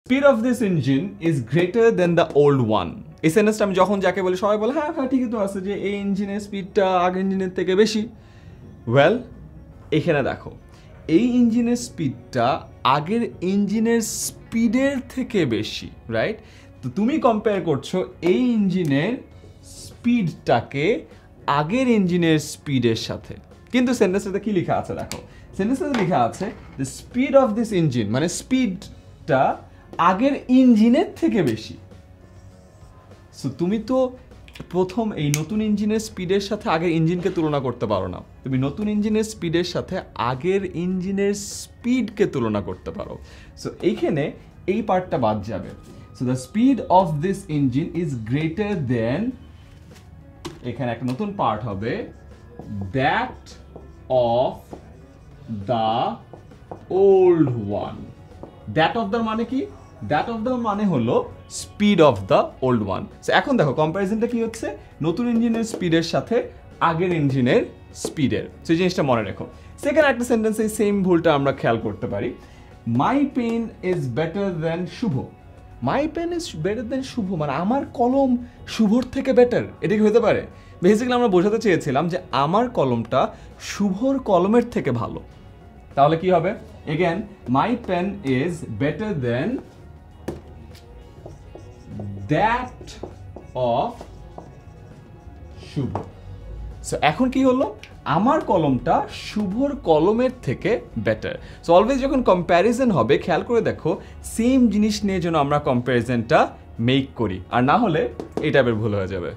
Speed of this engine is greater than the old one. এই সেন্টেন্সটা আমি যখন যাকে বলি সবাই বলে হ্যাঁ হ্যাঁ ঠিকই তো আছে যে এই ইঞ্জিনের স্পিডটা আগের ইঞ্জিনের থেকে বেশি। ওয়েল এখানে দেখো এই ইঞ্জিনের স্পিডটা আগের ইঞ্জিনের স্পিডের থেকে বেশি, রাইট? তো তুমি কম্পেয়ার করছো এই ইঞ্জিনের স্পিডটাকে আগের ইঞ্জিনের স্পিডের সাথে, কিন্তু সেন্টেন্সটাতে কি লেখা আছে দেখো, সেন্টেন্সটাতে লেখা আছে the speed of this engine, মানে স্পিডটা আগের ইঞ্জিনের থেকে বেশি। সো তুমি তো প্রথম এই নতুন ইঞ্জিনের স্পিডের সাথে আগের ইঞ্জিনকে তুলনা করতে পারো না, তুমি নতুন ইঞ্জিনের স্পিডের সাথে আগের ইঞ্জিনের স্পিডকে তুলনা করতে পারো। সো এইখানে এই পার্টটা বাদ যাবে। So the speed of this engine is greater than, এখানে একটা নতুন পার্ট হবে that of the old one. That of the মানে কি? দ্যাট অফ দ্য মানে হলো speed of the old one. এখন দেখো কম্প্যারিজনটা কি হচ্ছে, নতুন ইঞ্জিনের স্পিডের সাথে আগের ইঞ্জিনের স্পিডের। সেই জিনিসটা মনে রেখো। সেকেন্ড একটা সেন্টেন্সে সেম ভুলটা আমরা খেয়াল করতে পারি, my pen is better than Shubho. My pen is better than Shubho মানে আমার কলম শুভর থেকে বেটার, এটা কি হতে পারে? বেসিক্যালি আমরা বোঝাতে চেয়েছিলাম যে আমার কলমটা শুভর কলমের থেকে ভালো। তাহলে কি হবে? Again my pen is better than that of Shubho. So এখন কি হলো, আমার কলমটা শুভর কলমের থেকে বেটার। সো অলওয়েজ যখন কম্প্যারিজন হবে খেয়াল করে দেখো সেম জিনিস নিয়ে যেন আমরা কম্প্যারিজনটা মেক করি, আর না হলে এই টাইপের ভুল হয়ে যাবে।